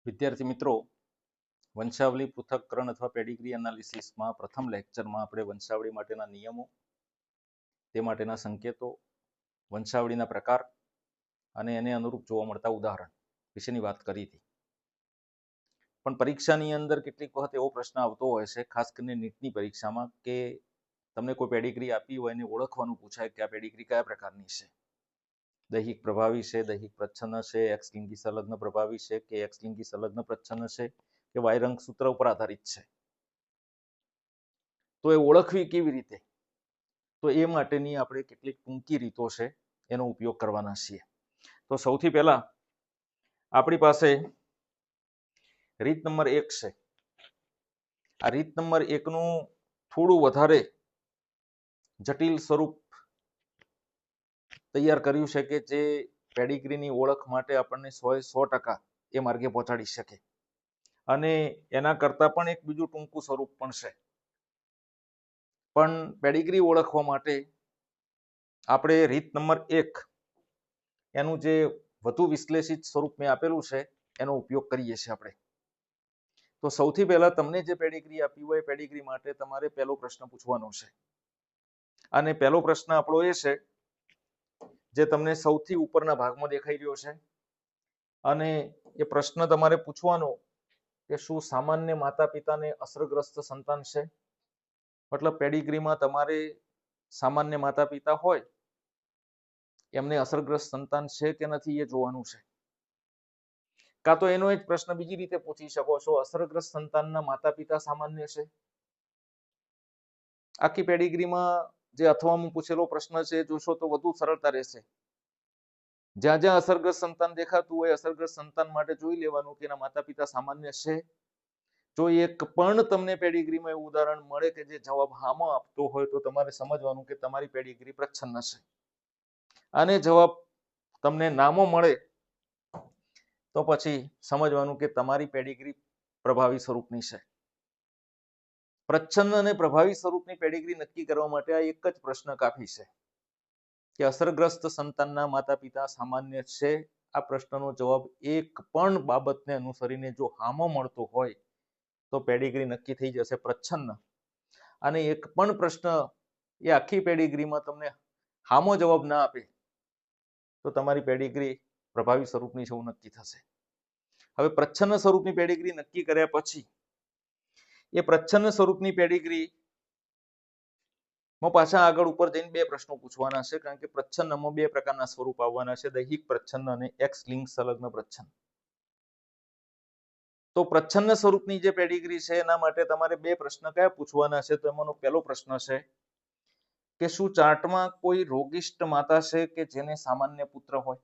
વિદ્યાર્થી મિત્રો, વંશાવલી પૃથક્કરણ અથવા પેડિગ્રી એનાલિસિસમાં પ્રથમ લેક્ચરમાં આપણે વંશાવળી માટેના નિયમો, તે માટેના સંકેતો, વંશાવળીના પ્રકાર અને એને અનુરૂપ જોવા મળતા ઉદાહરણ વિશેની વાત કરી હતી. પણ પરીક્ષાની અંદર કેટલીક વખત એવો પ્રશ્ન આવતો હોય છે, ખાસ કરીને નીટની પરીક્ષામાં, કે તમને કોઈ પેડિગ્રી આપી હોય એને ઓળખવાનું પૂછાય કે આ પેડિગ્રી કયા પ્રકારની છે. દૈહિક પ્રભાવી છે, દૈહિક પ્રચ્છન્ન છે, એક્સ લિંગી સંલગ્ન પ્રભાવી છે કે એક્સ લિંગી સંલગ્ન પ્રચ્છન્ન છે કે વાય રંગસૂત્ર ઉપર આધારિત છે. તો એ ઓળખવી કેવી રીતે? તો એ માટેની આપણે કેટલીક ટૂંકી રીતો છે, એનો ઉપયોગ કરવાના છીએ. તો સૌથી પહેલા આપણી પાસે રીત નંબર 1 છે. આ રીત નંબર 1 નું થોડું વધારે જટિલ સ્વરૂપ તૈયાર કર્યું છે કે જે પેડિગ્રીની ઓળખ માટે આપણને 100% એ માર્ગે પહોંચાડી શકે. અને એના કરતા પણ એક બીજું ટૂંકું સ્વરૂપ પણ છે. પણ પેડિગ્રી ઓળખવા માટે આપણે રીત નંબર 1 એનું જે વધુ વિશ્લેષિત સ્વરૂપ મેં આપેલું છે એનો ઉપયોગ કરીએ છીએ આપણે. તો સૌથી પહેલા તમને જે પેડિગ્રી આપી હોય પેડિગ્રી માટે તમારે પહેલો પ્રશ્ન પૂછવાનો છે. અને પહેલો પ્રશ્ન આપણો એ છે જે તમને સૌથી ઉપરના ભાગમાં દેખાઈ રહ્યો છે. અને એ પ્રશ્ન તમારે પૂછવાનો કે શું સામાન્ય માતા પિતાને અસરગ્રસ્ત સંતાન છે? મતલબ પેડિગ્રીમાં તમારે સામાન્ય માતા પિતા હોય એમને અસરગ્રસ્ત સંતાન છે કે નથી એ જોવાનું છે. કાં તો એનો એક પ્રશ્ન બીજી રીતે પૂછી શકો છો, અસરગ્રસ્ત સંતાનના માતા પિતા સામાન્ય છે? આખી પેડિગ્રીમાં જે અથવામાં પૂછેલો પ્રશ્ન છે જોશો તો વધુ સરળતા રહેશે. જ્યાં જ્યાં અસરગ્રસ્ત સંતાન દેખાતું હોય અસરગ્રસ્ત સંતાન માટે જોઈ લેવાનું કે એના માતા પિતા સામાન્ય છે. જો એક પણ તમને પેડિગ્રીમાં એવું ઉદાહરણ મળે કે જે જવાબ હામાં આપતો હોય તો તમારે સમજવાનું કે તમારી પેડિગ્રી પ્રચ્છન્ન છે. અને જવાબ તમને નામો મળે તો પછી સમજવાનું કે તમારી પેડિગ્રી પ્રભાવી સ્વરૂપની છે. પ્રચ્છન્ન અને પ્રભાવી સ્વરૂપની પેડિગ્રી નક્કી કરવા માટે આ એક જ પ્રશ્ન કાફી છે કે અસરગ્રસ્ત સંતાનના માતા પિતા સામાન્ય છે. આ પ્રશ્નનો જવાબ એક પણ બાબતને અનુસરીને જો હામો મળતો હોય તો પેડિગ્રી નક્કી થઈ જશે પ્રચ્છન્ન. અને એક પણ પ્રશ્ન એ આખી પેડિગ્રીમાં તમને હામો જવાબ ના આપે તો તમારી પેડિગ્રી પ્રભાવી સ્વરૂપની છે એવું નક્કી થશે. હવે પ્રચ્છન્ન સ્વરૂપની પેડિગ્રી નક્કી કર્યા પછી એ પ્રચ્છન્ન સ્વરૂપની પેડિગ્રી પાછા આગળ ઉપર જઈને બે પ્રશ્નો પૂછવાના છે, કારણ કે પ્રચ્છન્નમાં બે પ્રકારના સ્વરૂપ આવવાના છે, દૈહિક પ્રચ્છન્ન અને એક્સ લિંગ સંલગ્ન પ્રચ્છન્ન. તો પ્રચ્છન્ન સ્વરૂપની જે પેડિગ્રી છે એના માટે તમારે બે પ્રશ્ન કયા પૂછવાના છે? તો એમાંનો પહેલો પ્રશ્ન છે કે શું ચાર્ટમાં કોઈ રોગિષ્ટ માતા છે કે જેને સામાન્ય પુત્ર હોય?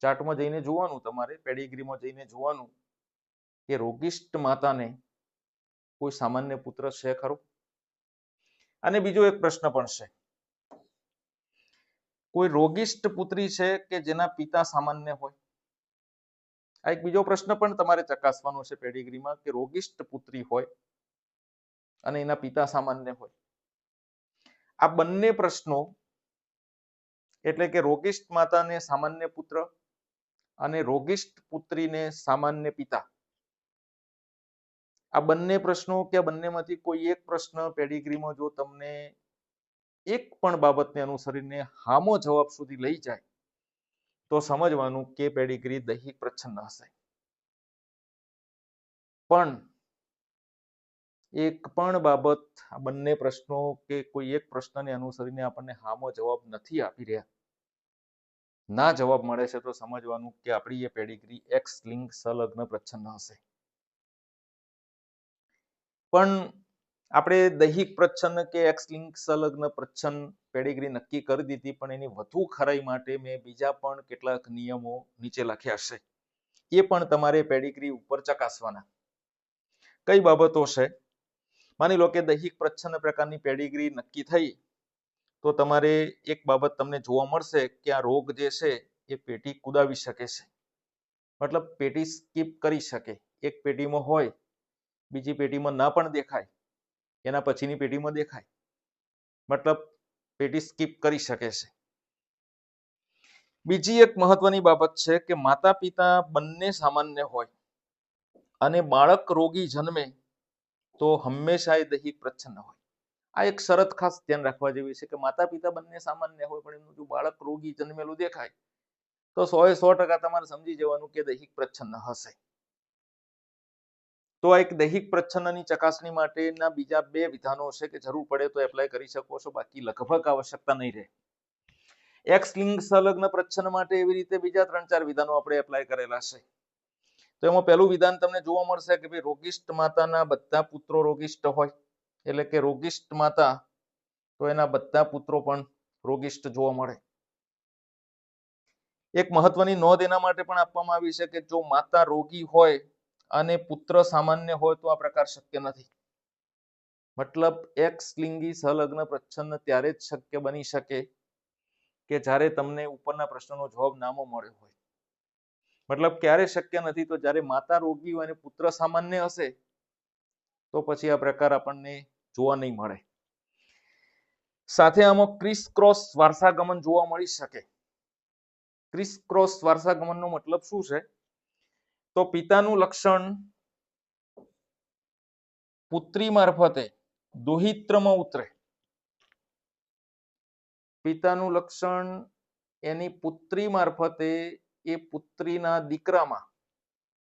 ચાર્ટમાં જઈને જોવાનું, તમારે પેડિગ્રીમાં જઈને જોવાનું કે રોગિષ્ટ માતાને કોઈ સામાન્ય પુત્ર છે ખરો? અને બીજો એક પ્રશ્ન પણ છે, કોઈ રોગિષ્ટ પુત્રી છે કે જેના પિતા સામાન્ય હોય? આ એક બીજો પ્રશ્ન પણ તમારે ચકાસવાનો છે પેડિગ્રીમાં કે રોગિષ્ટ પુત્રી હોય અને એના પિતા સામાન્ય હોય. આ બંને પ્રશ્નો એટલે કે રોગિષ્ટ માતાને સામાન્ય પુત્ર અને રોગિષ્ટ પુત્રીને સામાન્ય પિતા, આ બંને પ્રશ્નો કે બંનેમાંથી કોઈ એક પ્રશ્ન પેડિગ્રીમાં જો તમને એક પણ બાબતને અનુસરીને હામો જવાબ સુધી લઈ જાય તો સમજવાનું કે પેડિગ્રી દૈહિક પ્રચ્છન્ન હશે. પણ એક પણ બાબત આ બંને પ્રશ્નો કે કોઈ એક પ્રશ્નને અનુસરીને આપણને હામો જવાબ નથી આપી રહ્યા, ના જવાબ મળે છે તો સમજવાનું કે આપણી એ પેડિગ્રી એક્સ લિંગ સંલગ્ન પ્રચ્છન્ન હશે. પણ આપણે દૈહિક પ્રચ્છન્ન કે એક્સ લિંગ સંલગ્ન પ્રચ્છન્ન પેડિગ્રી નક્કી કરી દીધી, પણ એની વધુ ખરાઈ માટે મેં બીજા પણ કેટલાક નિયમો નીચે લખ્યા છે, એ પણ તમારે પેડિગ્રી ઉપર ચકાસવાના. કઈ બાબતો છે? માની લો કે દૈહિક પ્રચ્છન્ન પ્રકારની પેડિગ્રી નક્કી થઈ તો તમારે એક બાબત તમને જોવા મળશે કે આ રોગ જે છે એ પેટી કુદાવી શકે છે, મતલબ પેટી સ્કીપ કરી શકે. એક પેટીમાં હોય બીજી પેટીમાં ના પણ દેખાય, એના પછીની પેટીમાં દેખાય, મતલબ પેટી સ્કીપ કરી શકે છે. બીજી એક મહત્વની બાબત છે કે માતા પિતા બંને સામાન્ય હોય અને બાળક રોગી જન્મે તો હંમેશા એ દૈહિક પ્રચ્છન્ન હોય. આ એક શરત ખાસ ધ્યાન રાખવા જેવી છે કે માતા પિતા બંને સામાન્ય હોય પણ એમનું જો બાળક રોગી જન્મેલું દેખાય તો 100% તમારે સમજી જવાનું કે દૈહિક પ્રચ્છન્ન હશે. તો આ એક દૈહિક પ્રચ્છન્નની ચકાસણી માટેના બીજા 2 વિધાનો છે કે જરૂર પડે તો એપ્લાય કરી શકો છો, બાકી લગભગ આવશ્યકતા નહીં રહે. એક્સ લિંગ સંલગ્ન પ્રચ્છન્ન માટે એવી રીતે બીજા 3-4 વિધાનો આપણે એપ્લાય કરેલા છે. તો એમાં પહેલું વિધાન તમને જોવા મળશે કે ભાઈ રોગિષ્ઠ માતાના બધા પુત્રો રોગિષ્ઠ હોય, એટલે કે રોગિષ્ઠ માતા તો એના બધા પુત્રો પણ રોગિષ્ઠ જોવા મળે. એક મહત્વની નોંધ એના માટે પણ આપવામાં આવી છે કે જો માતા રોગી હોય અને પુત્ર સામાન્ય હોય તો આ પ્રકાર શક્ય નથી. મતલબ એક્સ લિંગી સંલગ્ન પ્રચ્છન્ન ત્યારે જ શક્ય બની શકે કે જ્યારે તમને ઉપરના પ્રશ્નનો જવાબ નામો મળ્યો હોય. મતલબ ક્યારે શક્ય નથી? તો જ્યારે માતા રોગી હોય અને પુત્ર સામાન્ય હશે તો પછી આ પ્રકાર આપણને જોવા નહીં મળે. સાથે આમાં ક્રિસ ક્રોસ વારસાગમન જોવા મળી શકે. ક્રિસ ક્રોસ વારસાગમનનો મતલબ શું છે? તો પિતાનું લક્ષણ પુત્રી મારફતે દોહિત્રમાં ઉતરે. પિતાનું લક્ષણ એની પુત્રી મારફતે એ પુત્રીના દીકરામાં,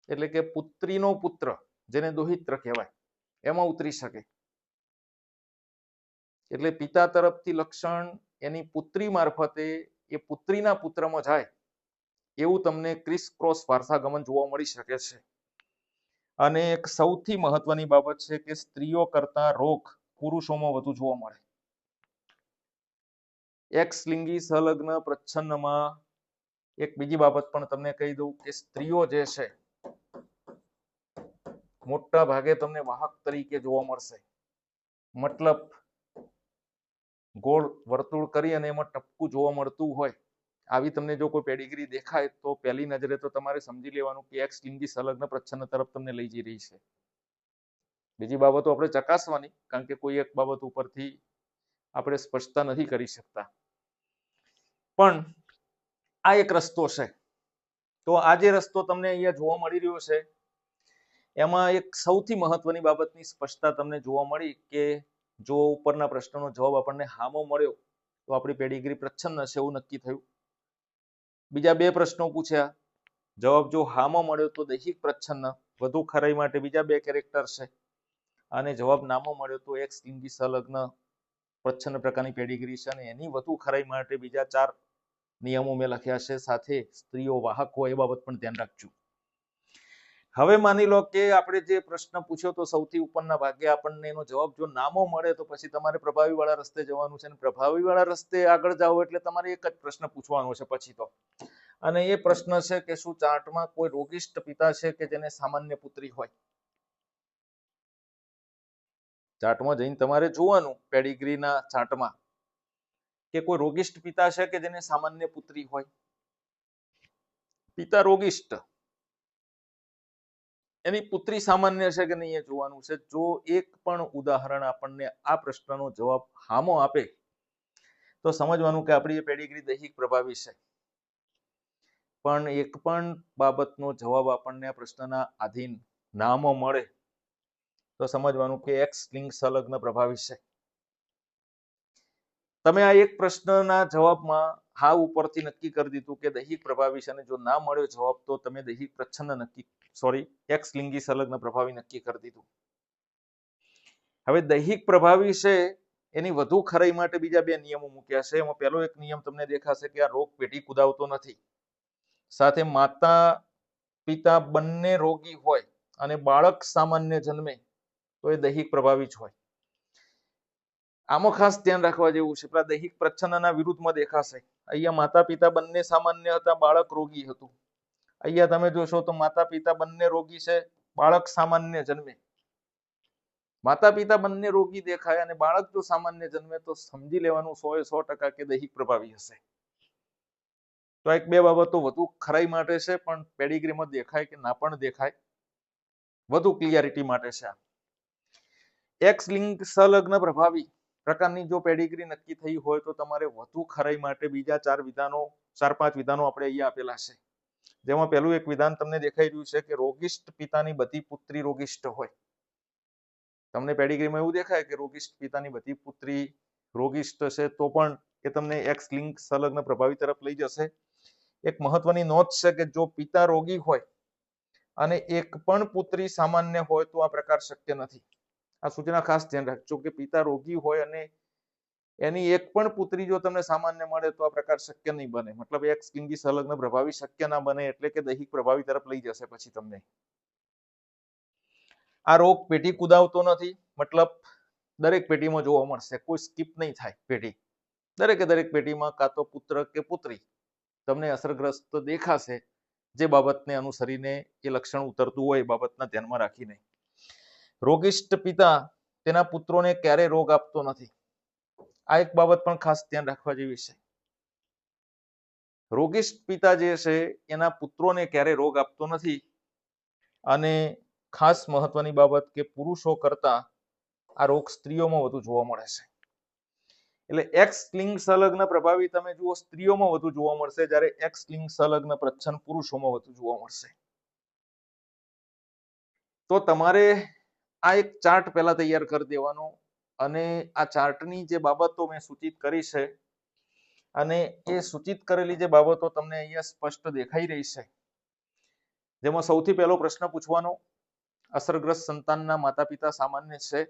એટલે કે પુત્રીનો પુત્ર જેને દોહિત્ર કહેવાય, એમાં ઉતરી શકે. એટલે પિતા તરફથી લક્ષણ એની પુત્રી મારફતે એ પુત્રીના પુત્રમાં જાય એવું તમને ક્રિસ ક્રોસ વારસાગમન જોવા મળી શકે છે. અને એક સૌથી મહત્વની બાબત છે કે સ્ત્રીઓ કરતા રોગ પુરુષોમાં વધુ જોવા મળે. એક્સ લિંગી સંલગ્ન પ્રચ્છન્નમાં એક બીજી બાબત પણ તમને કહી દઉં કે સ્ત્રીઓ જે છે મોટા ભાગે તમને વાહક તરીકે જોવા મળશે. મતલબ ગોળ વર્તુળ કરી અને એમાં ટપકું જોવા મળતું હોય, આવી તમને જો કોઈ પેડિગ્રી દેખાય તો પહેલી નજરે તો તમારે સમજી લેવાનું કે એક્સ લિંગી સંલગ્ન પ્રચ્છન્ન તરફ તમને લઈ જઈ રહી છે. બીજી બાબતો આપણે ચકાસવાની, કારણ કે કોઈ એક બાબત ઉપરથી આપણે સ્પષ્ટતા નથી કરી શકતા. પણ આ એક રસ્તો છે. તો આ જે રસ્તો તમને અહીંયા જોવા મળી રહ્યો છે એમાં એક સૌથી મહત્વની બાબતની સ્પષ્ટતા તમને જોવા મળી કે જો ઉપરના પ્રશ્નનો જવાબ આપણને હામો મળ્યો તો આપણી પેડિગ્રી પ્રચ્છન્ન છે એવું નક્કી થયું. બીજા 2 પ્રશ્નો પૂછ્યા, જવાબ જો હામો મળ્યો તો દૈહિક પ્રચ્છન્ન, વધુ ખરાઈ માટે બીજા 2 કેરેક્ટર છે, અને જવાબ નામો મળ્યો તો એક્સ લિંગી સંલગ્ન પ્રચ્છન્ન પ્રકારની પેડિગ્રી છે, અને એની વધુ ખરાઈ માટે બીજા 4 નિયમો મેં લખ્યા છે. સાથે સ્ત્રીઓ વાહક હોય એ બાબત પણ ધ્યાન રાખજો. હવે માની લો કે આપણે જે પ્રશ્ન પૂછ્યો તો સૌથી ઉપરના ભાગે આપણને એનો જવાબ જો નામો મળે તો પછી તમારે પ્રભાવી વાળા રસ્તે જવાનું છે, અને પ્રભાવી વાળા રસ્તે આગળ જાઓ એટલે તમારે એક જ પ્રશ્ન પૂછવાનો છે પછી તો, અને એ પ્રશ્ન છે કે શું ચાર્ટમાં કોઈ રોગિષ્ઠ પિતા છે કે જેને સામાન્ય પુત્રી હોય? ચાર્ટમાં જઈને તમારે જોવાનું પેડિગ્રીના ચાર્ટમાં કે કોઈ રોગિષ્ઠ પિતા છે કે જેને સામાન્ય પુત્રી હોય. પિતા રોગિષ્ઠ, એની પુત્રી સામાન્ય છે કે નહીં એ જોવાનું છે. જો એક પણ ઉદાહરણ આપણને આ પ્રશ્નનો જવાબ હામો આપે તો સમજવાનું કે આપણી પેડિગ્રી દૈહિક પ્રભાવી છે. પણ એક પણ બાબતનો જવાબ આપણને આ પ્રશ્નના આધીન નામો મળે તો સમજવાનું કે એક્સ લિંગ સંલગ્ન પ્રભાવી છે. તમે આ એક પ્રશ્નના જવાબમાં હા ઉપરથી નક્કી કરી દીધું કે દૈહિક પ્રભાવી છે, અને જો ના મળ્યો જવાબ તો તમે દૈહિક પ્રચ્છન્ન એક્સ લિંગી સંલગ્ન પ્રભાવી નક્કી કરી દીધું. હવે દૈહિક પ્રભાવી છે એની વધુ ખરાઈ માટે બીજા 2 નિયમો મૂક્યા છે. એમાં પહેલો એક નિયમ તમને દેખાશે કે આ રોગ પેઢી કુદાવતો નથી. સાથે માતા પિતા બંને રોગી હોય અને બાળક સામાન્ય જન્મે તો એ દૈહિક પ્રભાવી જ હોય. આમાં ખાસ ધ્યાન રાખવા જેવું છે. દૈહિક પ્રચ્છન્નના વિરુદ્ધમાં દેખાશે. અહીંયા માતા પિતા બંને સામાન્ય હતા, બાળક રોગી હતું. અહીંયા તમે જોશો તો માતા પિતા બંને રોગી છે, બાળક સામાન્ય જન્મે. માતા પિતા બંને રોગી દેખાય અને બાળક જો સામાન્ય જન્મે તો સમજી લેવાનું 100% કે દૈહિક પ્રભાવી હશે. તો એક 2 બાબતો વધુ ખરાઈ માટે છે, પણ પેડિગ્રીમાં દેખાય કે ના પણ દેખાય, વધુ ક્લિયરિટી માટે છે. એક્સ લિંગ સંલગ્ન પ્રભાવી પ્રકારની જો પેડિગ્રી નક્કી થઈ હોય તો તમારે વધુ ખરાઈ માટે બીજા 4 વિધાનો 4-5 વિધાનો આપણે અહીંયા આપેલા છે, જેમાં પહેલું એક વિધાન તમને દેખાઈ રહ્યું છે કે રોગિષ્ઠ પિતાની બધી પુત્રી રોગિષ્ઠ હોય. તમને પેડિગ્રીમાં એવું દેખાય કે રોગિષ્ઠ પિતાની બધી પુત્રી રોગિષ્ઠ છે, તો પણ એ તમને એક્સ લિંક સંલગ્ન પ્રભાવી તરફ લઈ જશે. એક મહત્વની નોંધ છે કે જો પિતા રોગી હોય અને એક પણ પુત્રી સામાન્ય હોય તો આ પ્રકાર શક્ય નથી. આ સૂચના ખાસ ધ્યાન રાખજો કે પિતા રોગી હોય અને એની એક પણ પુત્રી જો તમને સામાન્ય મળે તો આ પ્રકાર શક્ય નહીં બને. મતલબ એક્સ લિંગી સંલગ્ન પ્રભાવી શક્ય ના બને, એટલે કે દૈહિક પ્રભાવી તરફ લઈ જશે પછી તમને. આ રોગ પેઢી કુદાવતો નથી, મતલબ દરેક પેઢીમાં જોવા મળશે, કોઈ સ્કીપ નહીં થાય પેઢી. દરેક પેઢીમાં કાં તો પુત્ર કે પુત્રી તમને અસરગ્રસ્ત દેખાશે, જે બાબતને અનુસરીને એ લક્ષણ ઉતરતું હોય એ બાબતના ધ્યાનમાં રાખીને. રોગિષ્ઠ પિતા તેના પુત્રોને ક્યારે રોગ આપતો નથી. આ એક બાબત પણ ખાસ ધ્યાન રાખવા જેવી છે. રોગિષ્ઠ પિતા જે છે એના પુત્રોને ક્યારે રોગ આપતો નથી. અને ખાસ મહત્વની બાબત કે પુરુષો કરતા આ રોગ સ્ત્રીઓમાં વધુ જોવા મળે છે. એટલે એક્સ લિંગ સંલગ્ન પ્રભાવી તમે જુઓ સ્ત્રીઓમાં વધુ જોવા મળશે, જ્યારે એક્સ લિંગ સંલગ્ન પ્રચ્છન્ન પુરુષોમાં વધુ જોવા મળશે. તો તમારે આ એક ચાર્ટ પહેલા તૈયાર કરી દેવાનો, અને આ ચાર્ટની જે બાબતો મેં સૂચિત કરી છે અને એ સૂચિત કરેલી જે બાબતો તમને અહીંયા સ્પષ્ટ દેખાઈ રહી છે, જેમાં સૌથી પહેલો પ્રશ્ન પૂછવાનો, અસરગ્રસ્ત સંતાનના માતા પિતા સામાન્ય છે?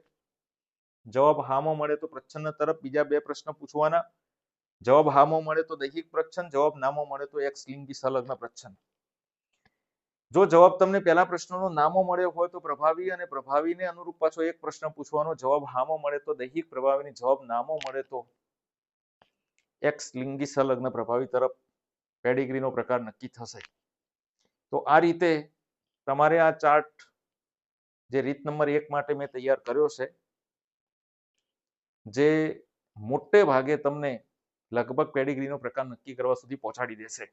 જવાબ હામાં મળે તો પ્રચ્છન્ન તરફ બીજા 2 પ્રશ્ન પૂછવાના. જવાબ હામાં મળે તો દૈહિક પ્રચ્છન્ન, જવાબ નામાં મળે તો એક્સ લિંગી સંલગ્ન પ્રચ્છન્ન. જો જવાબ તમને પહેલા પ્રશ્નનો નામો મળ્યો હોય તો પ્રભાવી, અને પ્રભાવીને અનુરૂપ પાછો એક પ્રશ્ન પૂછવાનો. જવાબ હામાં મળે તો દૈહિક પ્રભાવીને, જવાબ નામો મળે તો એક્સ લિંગી સંલગ્ન પ્રભાવી તરફ પેડિગ્રીનો પ્રકાર નક્કી થશે. તો આ રીતે તમારે આ ચાર્ટ જે રીત નંબર 1 માટે મેં તૈયાર કર્યો છે, જે મોટે ભાગે તમને લગભગ પેડિગ્રીનો પ્રકાર નક્કી કરવા સુધી પહોંચાડી દેશે.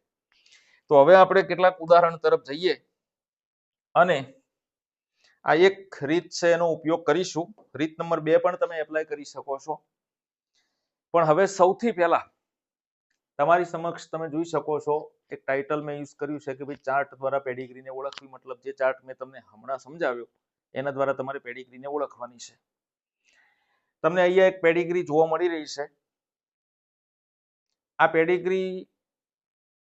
તો હવે આપણે કેટલાક ઉદાહરણ તરફ જઈએ અને આ એક રીત છે એનો ઉપયોગ કરીશું. રીત નંબર 2 પણ તમે એપ્લાય કરી શકો છો, પણ હવે સૌથી પહેલા તમારી સમક્ષ તમે જોઈ શકો છો એક ટાઇટલ મેં યુઝ કર્યું છે કે ભાઈ ચાર્ટ દ્વારા પેડિગ્રીને ઓળખવી. મતલબ જે ચાર્ટ મેં તમને હમણાં સમજાવ્યો એના દ્વારા તમારે પેડિગ્રીને ઓળખવાની છે. તમને અહીંયા એક પેડિગ્રી જોવા મળી રહી છે. આ પેડિગ્રી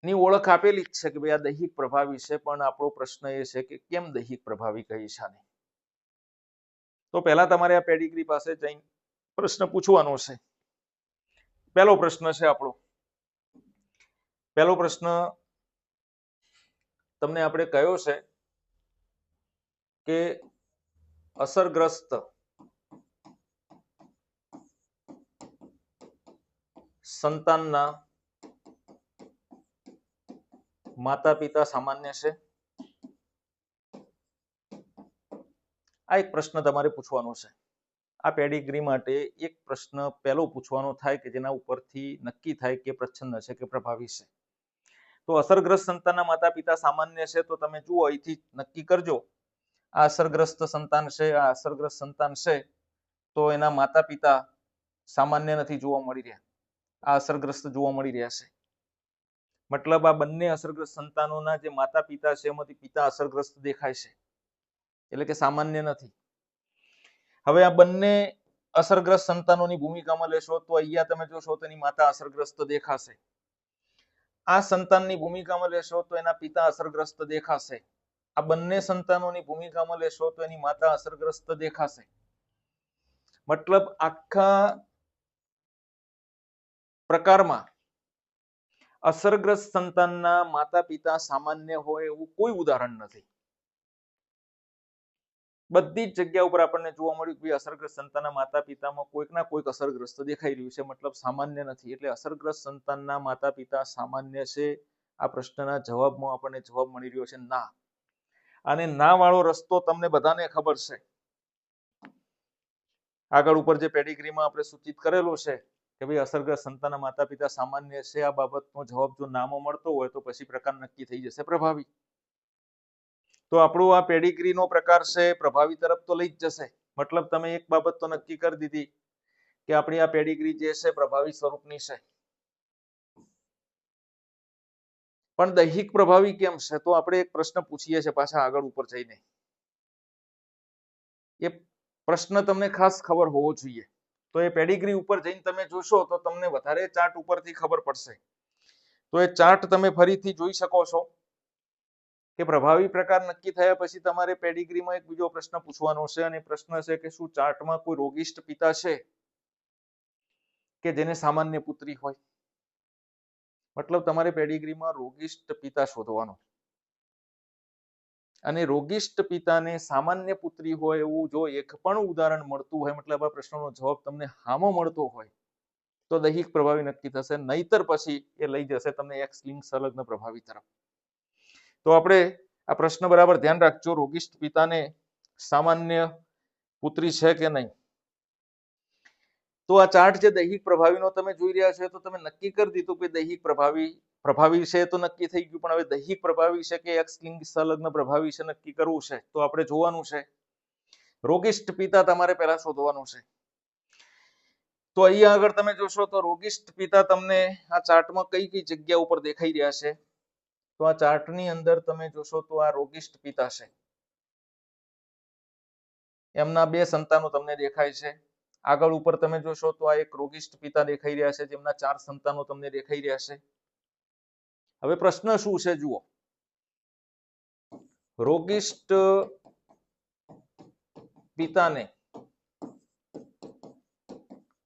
ની ઓળખ આપેલી જ છે કે ભાઈ આ દૈહિક પ્રભાવી છે, પણ આપણો પ્રશ્ન એ છે કે કેમ દૈહિક પ્રભાવી કહી છે આને. તો પહેલા તમારે આ પેડિગ્રી પાસે જઈને પ્રશ્ન પૂછવાનો છે. પહેલો પ્રશ્ન છે આપણો. પહેલો પ્રશ્ન તમને આપણે કયો છે કે અસરગ્રસ્ત સંતાનના માતા પિતા સામાન્ય છે? આ એક પ્રશ્ન તમારે પૂછવાનો છે. આ પેડિગ્રી માટે એક પ્રશ્ન પહેલો પૂછવાનો થાય કે જેના ઉપરથી નક્કી થાય કે પ્રચ્છન્ન છે કે પ્રભાવી છે. તો અસરગ્રસ્ત સંતાનના માતા પિતા સામાન્ય છે, તો તમે જુઓ અહીંથી નક્કી કરજો આ અસરગ્રસ્ત સંતાન છે, આ અસરગ્રસ્ત સંતાન છે, તો એના માતા પિતા સામાન્ય નથી જોવા મળી રહ્યા, આ અસરગ્રસ્ત જોવા મળી રહ્યા છે. મતલબ આ બંને અસરગ્રસ્ત સંતાનોના જે માતા પિતા છે એમાંથી પિતા અસરગ્રસ્ત દેખાય છે, એટલે કે સામાન્ય નથી. હવે આ બંને અસરગ્રસ્ત સંતાનોની ભૂમિકામાં લેશો તો અહીંયા તમે જોશો તો એની માતા અસરગ્રસ્ત દેખાશે. આ સંતાનની ભૂમિકામાં લેશો તો એના પિતા અસરગ્રસ્ત દેખાશે. આ બંને સંતાનોની ભૂમિકામાં લેશો તો એની માતા અસરગ્રસ્ત દેખાશે. મતલબ આખા પ્રકારમાં અસરગ્રસ્ત સંતાનના માતા પિતા સામાન્ય હોય એવું કોઈ ઉદાહરણ નથી. બધી જ જગ્યા ઉપર આપણને જોવા મળ્યું કે અસરગ્રસ્ત સંતાનના માતા પિતામાં કોઈકના કોઈક અસરગ્રસ્ત દેખાઈ રહ્યું છે, મતલબ સામાન્ય નથી. એટલે અસરગ્રસ્ત સંતાનના માતા પિતા સામાન્ય છે, આ પ્રશ્નના જવાબમાં આપણને જવાબ મળી રહ્યો છે ના. અને ના વાળો રસ્તો તમને બધાને ખબર છે. આગળ ઉપર જે પેડિગ્રીમાં આપણે સૂચિત કરેલો છે કે ભાઈ અસરગ્રસ્ત સંતાનના માતા પિતા સામાન્ય છે, આ બાબતનો જવાબ જો નામાં મળતો હોય તો પછી પ્રકાર નક્કી થઈ જશે પ્રભાવી. તો આપણું આ પેડિગ્રીનો પ્રકાર છે પ્રભાવી તરફ તો લઈ જ જશે. મતલબ તમે એક બાબત તો નક્કી કરી દીધી કે આપણી આ પેડિગ્રી જે છે પ્રભાવી સ્વરૂપની છે. પણ દૈહિક પ્રભાવી કેમ છે? તો આપણે એક પ્રશ્ન પૂછીએ છીએ પાછા આગળ ઉપર જઈને. એ પ્રશ્ન તમને ખાસ ખબર હોવો જોઈએ. તો એ પેડિગ્રી ઉપર જઈને તમે જોશો તો તમને વધારે ચાર્ટ ઉપરથી ખબર પડશે. તો એ ચાર્ટ તમે ફરીથી જોઈ શકો છો કે પ્રભાવી પ્રકાર નક્કી થયા પછી તમારે પેડિગ્રીમાં એક બીજો પ્રશ્ન પૂછવાનો છે, અને પ્રશ્ન છે કે શું ચાર્ટમાં કોઈ રોગિષ્ટ પિતા છે કે જેને સામાન્ય પુત્રી હોય? મતલબ તમારે પેડિગ્રીમાં રોગિષ્ટ પિતા શોધવાનો, અને રોગિષ્ટ પિતાને સામાન્ય પુત્રી હોય એવું જો એક પણ ઉદાહરણ મળતું હોય, મતલબ આ પ્રશ્નનો જવાબ તમને હામો મળતો હોય, તો દૈહિક પ્રભાવી નક્કી થશે. નહીતર પછી એ લઈ જશે તમને એક્સ લિંક સંલગ્ન પ્રભાવી તરફ. તો આપણે આ પ્રશ્ન બરાબર ધ્યાન રાખજો, રોગિષ્ટ પિતાને સામાન્ય પુત્રી છે કે નહીં. તો આ ચાર્ટ જે દૈહિક પ્રભાવીનો તમે જોઈ રહ્યા છો, તો તમે નક્કી કરી દીધું કે દૈહિક પ્રભાવી છે તો નક્કી થઈ ગયું, પણ હવે દૈહિક પ્રભાવી છે કે એક્સ લિંક સંલગ્ન પ્રભાવી છે નક્કી કરવું છે. તો આપણે જોવાનું છે રોગિષ્ટ પિતા તમારે પહેલા શોધવાનું છે. તો અહીંયા આગળ તમે જોશો તો રોગિષ્ટ પિતા તમને આ ચાર્ટમાં કઈ કઈ જગ્યા ઉપર દેખાઈ રહ્યા છે. તો આ ચાર્ટની અંદર તમે જોશો તો આ રોગિષ્ટ પિતા છે, એમના 2 સંતાનો તમને દેખાય છે. આગળ ઉપર તમે જોશો તો આ એક રોગિષ્ટ પિતા દેખાઈ રહ્યા છે, જેમના 4 સંતાનો તમને દેખાઈ રહ્યા છે. હવે પ્રશ્ન શું છે જુઓ, રોગિષ્ટ પિતાને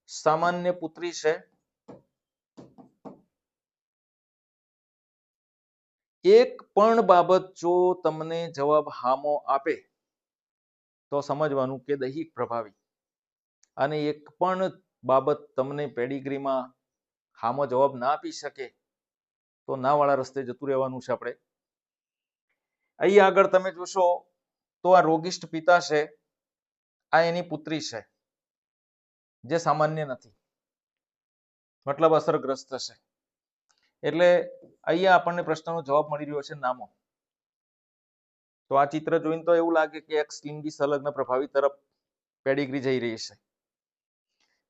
સામાન્ય પુત્રી છે, એક પણ બાબત જો તમને જવાબ હામો આપે તો સમજવાનું કે દૈહિક પ્રભાવી, અને એક પણ બાબત તમને પેડિગ્રીમાં હામો જવાબ ના આપી શકે તો ના વાળા રસ્તે જતું રહેવાનું છે આપણે. અહીં આગળ તમે જોશો તો આ રોગિષ્ટ પિતા છે, આ એની પુત્રી છે જે સામાન્ય નથી, મતલબ અસરગ્રસ્ત છે. એટલે અહીંયા આપણને પ્રશ્નનો જવાબ મળી રહ્યો છે નામો. તો આ ચિત્ર જોઈને તો એવું લાગે કે એક્સ લિંગી સંલગ્ન પ્રભાવી તરફ પેડિગ્રી જઈ રહી છે.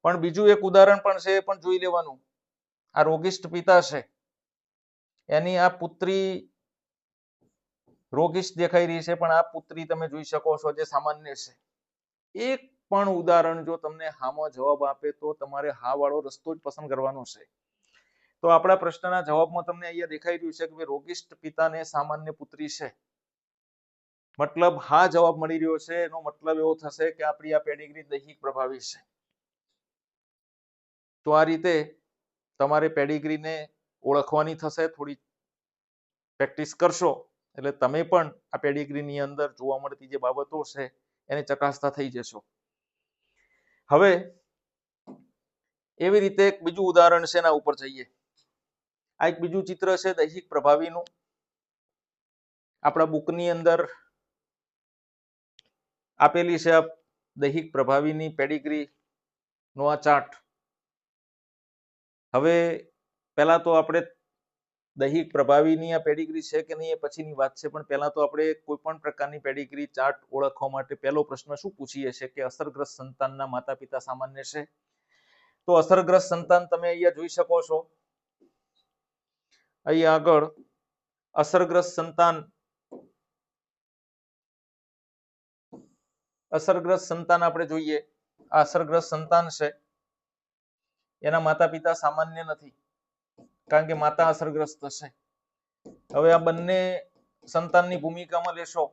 પણ બીજું એક ઉદાહરણ પણ છે, એ પણ જોઈ લેવાનું. આ રોગિષ્ટ પિતા છે, એની આ પુત્રી રોગિષ્ટ દેખાઈ રહી છે, પણ આ પુત્રી તમે જોઈ શકો છો જે સામાન્ય છે. એક પણ ઉદાહરણ જો તમને હામો જવાબ આપે તો તમારે હા વાળો રસ્તો જ પસંદ કરવાનો છે. તો આપણા પ્રશ્નના જવાબમાં તમને અહીંયા દેખાઈ રહ્યું છે કે રોગિષ્ટ પિતાને સામાન્ય પુત્રી છે, મતલબ હા જવાબ મળી રહ્યો છે. એનો મતલબ એવો થશે કે આપણી આ પેડિગ્રી દૈહિક પ્રભાવી છે. તો આ રીતે તમારે પેડિગ્રીને ઓળખવાની થશે. થોડી પ્રેક્ટિસ કરશો એટલે તમે પણ આ પેડિગ્રીની અંદર જોવા મળતી જે બાબતો છે એને ચકાસતા થઈ જશો. હવે એવી રીતે એક બીજું ઉદાહરણ છે, એના ઉપર જઈએ. આ એક બીજું ચિત્ર છે દૈહિક પ્રભાવીનું. આપણા બુકની અંદર આપેલી છે આ દૈહિક પ્રભાવીની પેડિગ્રી નો આ ચાર્ટ. હવે પહેલા તો આપણે દૈહિક પ્રભાવીની આ પેડિગ્રી છે કે નહીં એ પછીની વાત છે, પણ પહેલા તો આપણે કોઈ પણ પ્રકારની પેડિગ્રી ચાર્ટ ઓળખવા માટે પહેલો પ્રશ્ન શું પૂછીએ છીએ કે અસરગ્રસ્ત સંતાનના માતા પિતા સામાન્ય છે. તો અસરગ્રસ્ત સંતાન તમે અહીંયા જોઈ શકો છો. અહીં આગળ અસરગ્રસ્ત સંતાન આપણે જોઈએ. આ અસરગ્રસ્ત સંતાન છે, એના માતા પિતા સામાન્ય નથી, કારણ કે માતા અસરગ્રસ્ત છે. હવે આ બંને સંતાનની ભૂમિકામાં લેશો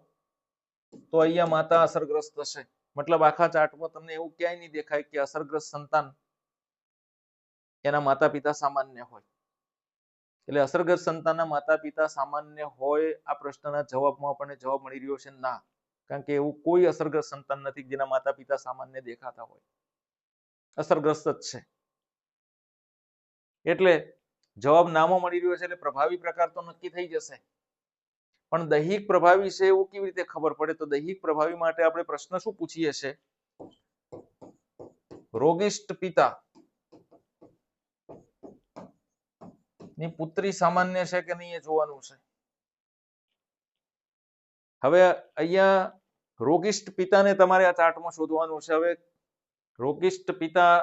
તો અહીંયા માતા અસરગ્રસ્ત છે, મતલબ આખા ચાર્ટમાં તમને એવું ક્યાંય નહીં દેખાય કે અસરગ્રસ્ત સંતાન એના માતા પિતા સામાન્ય હોય. એટલે અસરગ્રસ્ત સંતાનના માતા પિતા સામાન્ય હોય આ પ્રશ્નના જવાબમાં આપણને જવાબ મળી રહ્યો છે ના, કારણ કે એવું કોઈ અસરગ્રસ્ત સંતાન નથી જેના માતા પિતા સામાન્ય દેખાતા હોય, અસરગ્રસ્ત જ છે. એટલે જવાબ નામાં મળી રહ્યો છે, એટલે પ્રભાવી પ્રકાર તો નક્કી થઈ જશે. પણ દૈહિક પ્રભાવી છે એવું કેવી રીતે ખબર પડે? તો દૈહિક પ્રભાવી માટે આપણે પ્રશ્ન શું પૂછીએ છીએ, રોગિષ્ટ પિતા ની પુત્રી સામાન્ય છે કે નહીં એ જોવાનું છે. હવે અહીંયા રોગિષ્ટ પિતાને તમારે આ ચાર્ટમાં શોધવાનું છે. હવે રોગિષ્ટ પિતા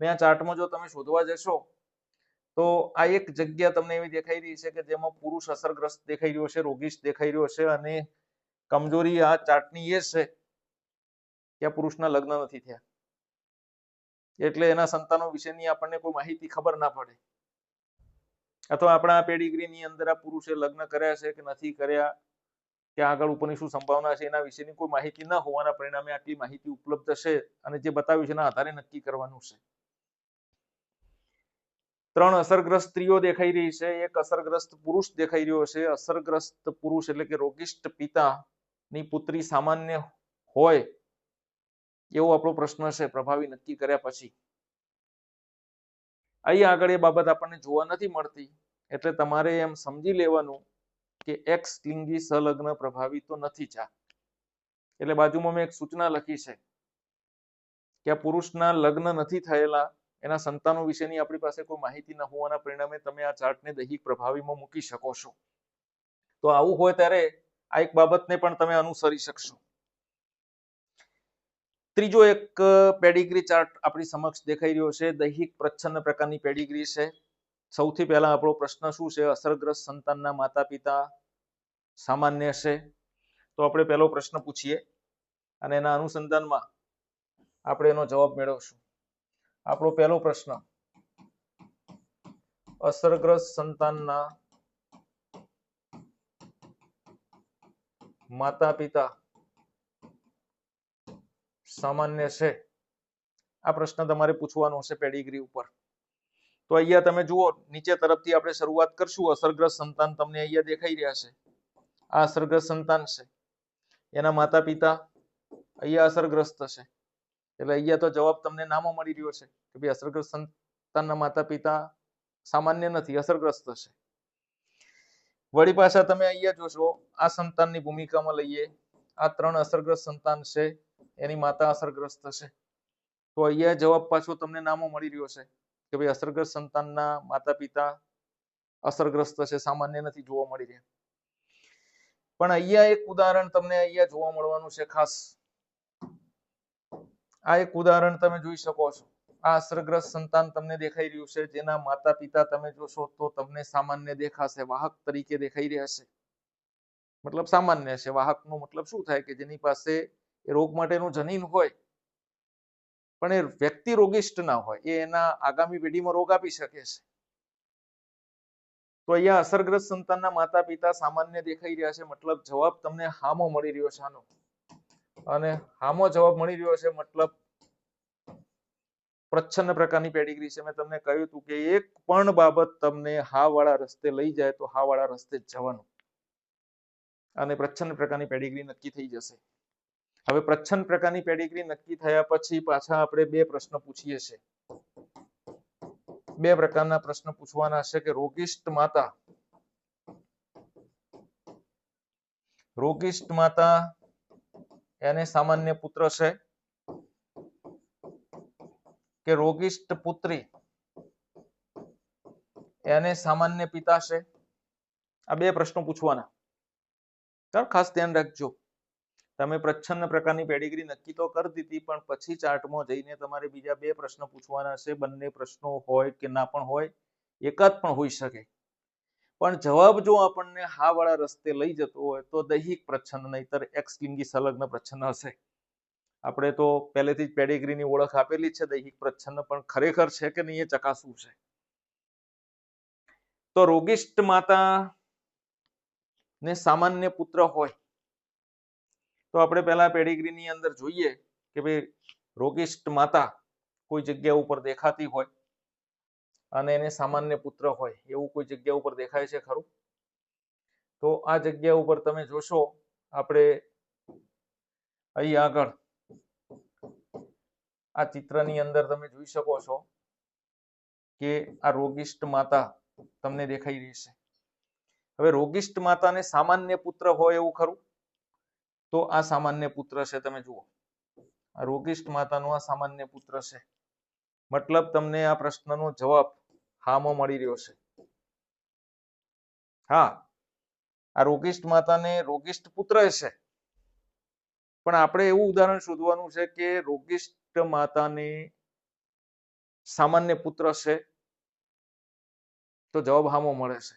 ને આ ચાર્ટમાં જો તમે શોધવા જશો તો આ એક જગ્યા તમને એવી દેખાઈ રહી છે કે જેમાં પુરુષ અસરગ્રસ્ત દેખાઈ રહ્યો છે, રોગિષ્ટ દેખાઈ રહ્યો છે, અને કમજોરી આ ચાર્ટની એ છે કે આ પુરુષના લગ્ન નથી થયા, એટલે એના સંતાનો વિશેની આપણને કોઈ માહિતી ખબર ના પડે, અથવા આપણા પેડિગ્રીની અંદર આ પુરુષે લગ્ન કર્યા છે કે નથી કર્યા, કે આગળ ઉપરની શું સંભાવના છે, એના વિશેની કોઈ માહિતી ન હોવાના પરિણામે આટલી માહિતી ઉપલબ્ધ છે, અને જે બતાવ્યું છે એના આધારે નક્કી કરવાનું છે. 3 અસરગ્રસ્ત સ્ત્રીઓ દેખાઈ રહી છે, એક અસરગ્રસ્ત પુરુષ દેખાઈ રહ્યો છે. અસરગ્રસ્ત પુરુષ એટલે કે રોગિષ્ટ પિતાની પુત્રી સામાન્ય હોય એવો આપણો પ્રશ્ન છે પ્રભાવી નક્કી કર્યા પછી. અહીં આગળ એ બાબત આપણને જોવા નથી મળતી, એટલે તમારે એમ સમજી લેવાનું કે એક્સ લિંગી સંલગ્ન પ્રભાવી તો નથી ચા. એટલે બાજુમાં મેં એક સૂચના લખી છે કે આ પુરુષના લગ્ન નથી થયેલા, એના સંતાનો વિશેની આપણી પાસે કોઈ માહિતી ન હોવાના પરિણામે તમે આ ચાર્ટને દૈહિક પ્રભાવીમાં મૂકી શકો છો. તો આવું હોય ત્યારે આ એક બાબતને પણ તમે અનુસરી શકશો. ત્રીજો એક પેડિગ્રી ચાર્ટ આપણી સમક્ષ દેખાઈ રહ્યો છે, દૈહિક પ્રચ્છન્ન પ્રકારની પેડિગ્રી છે. સૌથી પહેલા આપણો પ્રશ્ન શું છે? અસરગ્રસ્ત સંતાનના માતા પિતા સામાન્ય છે. તો આપણે પહેલો પ્રશ્ન પૂછીએ અને એના અનુસંધાનમાં આપણે એનો જવાબ મેળવશું. આપણો પહેલો પ્રશ્ન, અસરગ્રસ્ત સંતાનના માતા પિતા સામાન્ય છે. આ પ્રશ્ન તમારે પૂછવાનો છે પેડિગ્રી ઉપર. તો અહીંયા તમે જુઓ, નીચે તરફથી આપણે શરૂઆત કરશું. અસરગ્રસ્ત સંતાન તમને અહીંયા દેખાઈ રહ્યા છે. આ અસરગ્રસ્ત સંતાન છે, એના માતા પિતા અહીંયા અસરગ્રસ્ત છે, એટલે અહીંયા તો જવાબ તમને નામો મળી રહ્યો છે કે ભાઈ અસરગ્રસ્ત સંતાનના માતા પિતા સામાન્ય નથી, અસરગ્રસ્ત છે. વળી પાછા તમે અહીંયા જોશો, આ સંતાનની ભૂમિકામાં લઈએ, આ 3 અસરગ્રસ્ત સંતાન છે, એની માતા અસરગ્રસ્ત છે. તો અહીંયા જવાબ પાછો તમને નામો મળી રહ્યો છે કે ભાઈ અસરગ્રસ્ત સંતાનના માતા પિતા અસરગ્રસ્ત છે, સામાન્ય નથી જોવા મળી રહ્યા. પણ અહીંયા એક ઉદાહરણ તમને અહીંયા જોવા મળવાનું છે ખાસ. આ એક ઉદાહરણ તમે જોઈ શકો છો. આ અસરગ્રસ્ત સંતાન તમને દેખાઈ રહ્યું છે, જેના માતા પિતા તમે જોશો તો તમને સામાન્ય દેખાશે, વાહક તરીકે દેખાઈ રહ્યા છે. મતલબ સામાન્ય છે. વાહકનો મતલબ શું થાય કે જેની પાસે એ રોગ માટેનું જનીન હોય, પણ એ વ્યક્તિ રોગિષ્ટ ના હોય, એ એના આગામી પેઢીમાં રોગ આપી શકે છે. તો અહીંયા અસરગ્રસ્ત સંતાનના માતા પિતા સામાન્ય દેખાઈ રહ્યા છે, મતલબ જવાબ તમને હામો મળી રહ્યો છે આનો. અને હામો જવાબ મળી રહ્યો છે મતલબ પ્રચ્છન્ન પ્રકારની પેડિગ્રી છે. મેં તમને કહ્યું હતું કે એક પણ બાબત તમને હા વાળા રસ્તે લઈ જાય તો હા વાળા રસ્તે જ જવાનું, અને પ્રચ્છન્ન પ્રકારની પેડિગ્રી નક્કી થઈ જશે. હવે પ્રચ્છન્ન પ્રકારની પેડિગ્રી નક્કી થયા પછી પાછા આપણે 2 પ્રશ્ન પૂછીએ છીએ. 2 પ્રકારના પ્રશ્ન પૂછવાના છે કે રોગિષ્ટ માતા એને સામાન્ય પુત્ર છે કે રોગિષ્ટ પુત્રી એને સામાન્ય પિતા છે? આ 2 પ્રશ્નો પૂછવાના. ખાસ ધ્યાન રાખજો, તમે પ્રચ્છન્ન પ્રકારની પેડિગ્રી નક્કી તો કરી દીધી, પણ પછી ચાર્ટમાં જઈને તમારે બીજા 2 પ્રશ્ન પૂછવાના છે. બંને પ્રશ્નો હોય કે ના પણ હોય, એકાદ પણ હોઈ શકે, પણ જવાબ જો આપણને હા વાળા રસ્તે લઈ જતો હોય તો દૈહિક પ્રચ્છન્ન, નહીતર એક્સ લિંગી સંલગ્ન પ્રચ્છન્ન હશે. આપણે તો પહેલેથી જ પેડિગ્રીની ઓળખ આપેલી છે દૈહિક પ્રચ્છન્ન, પણ ખરેખર છે કે નહીં એ ચકાસવું છે. તો રોગિષ્ટ માતા ને સામાન્ય પુત્ર હોય તો આપણે પહેલા પેડિગ્રીની અંદર જોઈએ કે ભાઈ રોગિષ્ટ માતા કોઈ જગ્યા ઉપર દેખાતી હોય અને એને સામાન્ય પુત્ર હોય એવું કોઈ જગ્યા ઉપર દેખાય છે ખરું? તો આ જગ્યા ઉપર તમે જોશો, આપણે અહીં આગળ આ ચિત્રની અંદર તમે જોઈ શકો છો કે આ રોગિષ્ટ માતા તમને દેખાઈ રહી છે. હવે રોગિષ્ટ માતાને સામાન્ય પુત્ર હોય એવું ખરું? તો આ સામાન્ય પુત્ર છે. તમે જુઓ, આ રોગિષ્ટ માતાનો આ સામાન્ય પુત્ર છે, મતલબ તમને આ પ્રશ્નનો જવાબ હામાં મળી રહ્યો છે. હા, આ રોગિષ્ટ માતાને રોગિષ્ટ પુત્ર છે, પણ આપણે એવું ઉદાહરણ શોધવાનું છે કે રોગિષ્ટ માતાને સામાન્ય પુત્ર છે તો જવાબ હામો મળે છે.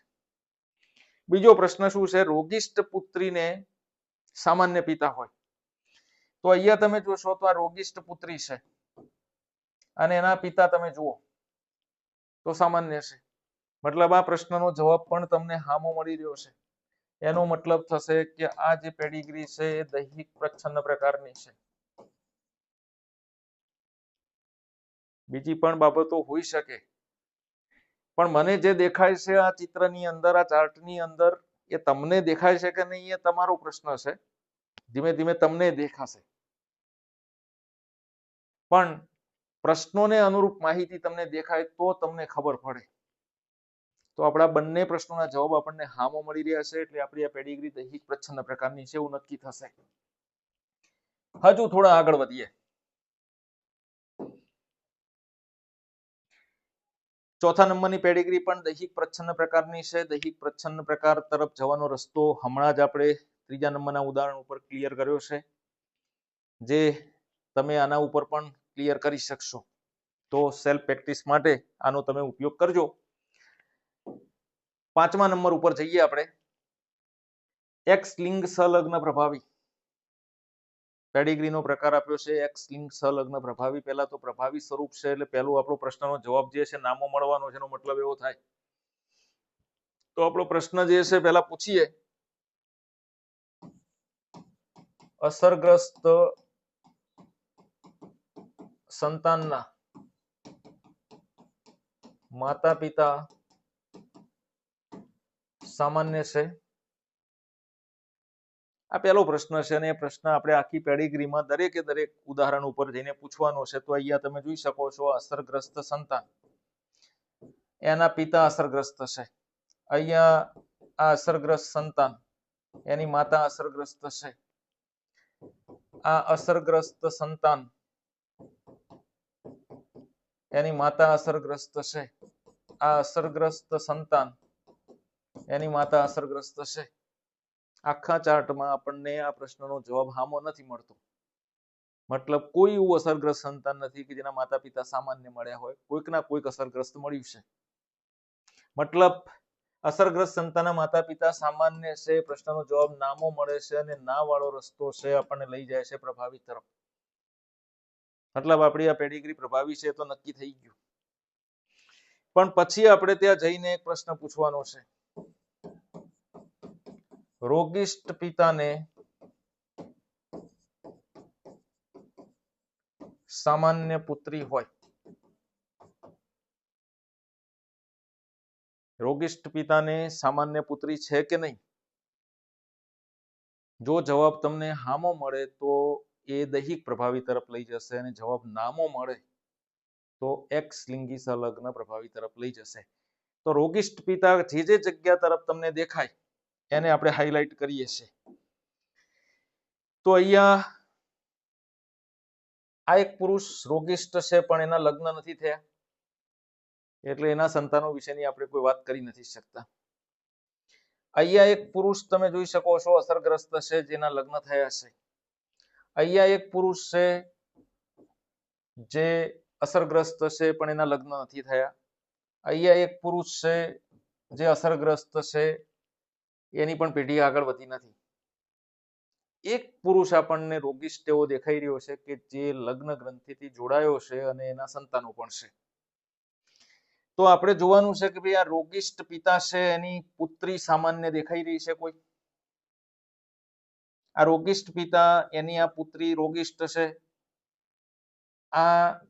બીજો પ્રશ્ન શું છે? રોગિષ્ટ પુત્રીને સામાન્ય પિતા હોય. તો અહીંયા તમે જોશો તો આ રોગિષ્ટ પુત્રી છે અને એના પિતા તમે જુઓ તો સામાન્ય છે. મતલબ આ પ્રશ્નનો જવાબ પણ તમને હામો મળી રહ્યો છે. એનો મતલબ થશે કે આ જે પેડિગ્રી છે એ દૈહિક પ્રચ્છન્ન પ્રકારની છે. બીજી પણ બાબતો હોઈ શકે, પણ મને જે દેખાય છે આ ચિત્રની અંદર, આ ચાર્ટની અંદર, એ તમને દેખાય છે કે નહીં એ તમારો પ્રશ્ન છે. ધીમે ધીમે તમને દેખાશે, પણ પ્રશ્નોને અનુરૂપ માહિતી તમને દેખાય તો તમને ખબર પડે. તો આપણા બંને પ્રશ્નોના જવાબ આપણને હામો મળી રહ્યા છે, એટલે આપણી આ પેડિગ્રી દૈહિક પ્રચ્છન્ન પ્રકારની છે એવું નક્કી થશે. હજુ થોડા આગળ વધીએ. ચોથા નંબરની પેડિગ્રી પણ દૈહિક પ્રચ્છન્ન પ્રકારની છે. દૈહિક પ્રચ્છન્ન પ્રકાર તરફ જવાનો રસ્તો હમણાં જ આપણે ત્રીજા નંબરના ઉદાહરણ ઉપર ક્લિયર કર્યો છે, જે તમે આના ઉપર પણ ક્લિયર કરી શકશો. તો સેલ્ફ પ્રેક્ટિસ માટે આનો તમે ઉપયોગ કરજો. પાંચમા નંબર ઉપર જઈએ આપણે. એક્સ લિંગ સંલગ્ન પ્રભાવી. પેડિગ્રીનો પ્રકાર આપ્યો છે એક્સ લિંગ સંલગ્ન પ્રભાવી. પહેલા તો પ્રભાવી સ્વરૂપ છે, એટલે પહેલો આપણો પ્રશ્નનો જવાબ જે છે નામો મળવાનો છે, એનો મતલબ એવો થાય. તો આપણો પ્રશ્ન જે છે પહેલા પૂછીએ. અસરગ્રસ્ત સંતાનના માતા પિતા સામાન્ય છે. આ પહેલો પ્રશ્ન છે અને એ પ્રશ્ન આપણે આખી પેડિગ્રીમાં દરેકે દરેક ઉદાહરણ ઉપર જઈને પૂછવાનો છે. તો અહીંયા તમે જોઈ શકો છો અસરગ્રસ્ત સંતાન, એના પિતા અસરગ્રસ્ત છે. અહીંયા આ અસરગ્રસ્ત સંતાન, એની માતા અસરગ્રસ્ત છે. આ અસરગ્રસ્ત સંતાન, એની માતા અસરગ્રસ્ત છે. આ અસરગ્રસ્ત સંતાન, એની માતા અસરગ્રસ્ત છે. આખા ચાર્ટમાં આપણને આ પ્રશ્નનો જવાબ હામો નથી મળતો. મતલબ કોઈ એવું અસરગ્રસ્ત સંતાન નથી કે જેના માતા પિતા સામાન્ય મળ્યા હોય. કોઈકના કોઈક અસરગ્રસ્ત મળ્યું છે. મતલબ અસરગ્રસ્ત સંતાનના માતા પિતા સામાન્ય છે. પ્રશ્નનો જવાબ નામો મળે છે અને ના વાળો રસ્તો છે આપણને લઈ જાય છે પ્રભાવી તરફ. મતલબ આપણી આ પેડિગ્રી પ્રભાવી છે તો નક્કી થઈ ગયું. પણ પછી આપણે ત્યાં જઈને એક પ્રશ્ન પૂછવાનો છે. રોગિષ્ટ પિતાને સામાન્ય પુત્રી હોય. રોગિષ્ટ પિતાને સામાન્ય પુત્રી છે કે નહીં? જો જવાબ તમને હામો મળે તો એ દૈહિક પ્રભાવી તરફ લઈ જશે, અને જવાબ નામો મળે તો એક્સ લિંગી સંલગ્ન પ્રભાવી તરફ લઈ જશે. તો રોગિષ્ટ પિતા જે જે જગ્યા તરફ તમને દેખાય એને આપણે હાઇલાઇટ કરીએ છીએ. તો અહીંયા આ એક પુરુષ રોગિષ્ટ છે પણ એના લગ્ન નથી થયા, એટલે એના સંતાનો વિશેની આપણે કોઈ વાત કરી નથી શકતા. અહીંયા એક પુરુષ તમે જોઈ શકો છો અસરગ્રસ્ત છે, જેના લગ્ન થયા છે. અહીંયા એક પુરુષ છે જે અસરગ્રસ્ત છે પણ એના લગ્ન નથી થયા. અહીંયા એક પુરુષ છે જે અસરગ્રસ્ત છે, એની પણ પેઢી આગળ વધી નથી. એક પુરુષ આપણને રોગિષ્ટ એવો દેખાઈ રહ્યો છે કે જે લગ્ન ગ્રંથિથી જોડાયો છે અને એના સંતાનો પણ છે. તો આપણે જોવાનું છે કે ભાઈ આ રોગિષ્ટ પિતા છે એની પુત્રી સામાન્ય દેખાઈ રહી છે કોઈ? આ રોગિષ્ટ પિતા, એની આ પુત્રી રોગિષ્ટ છે. આ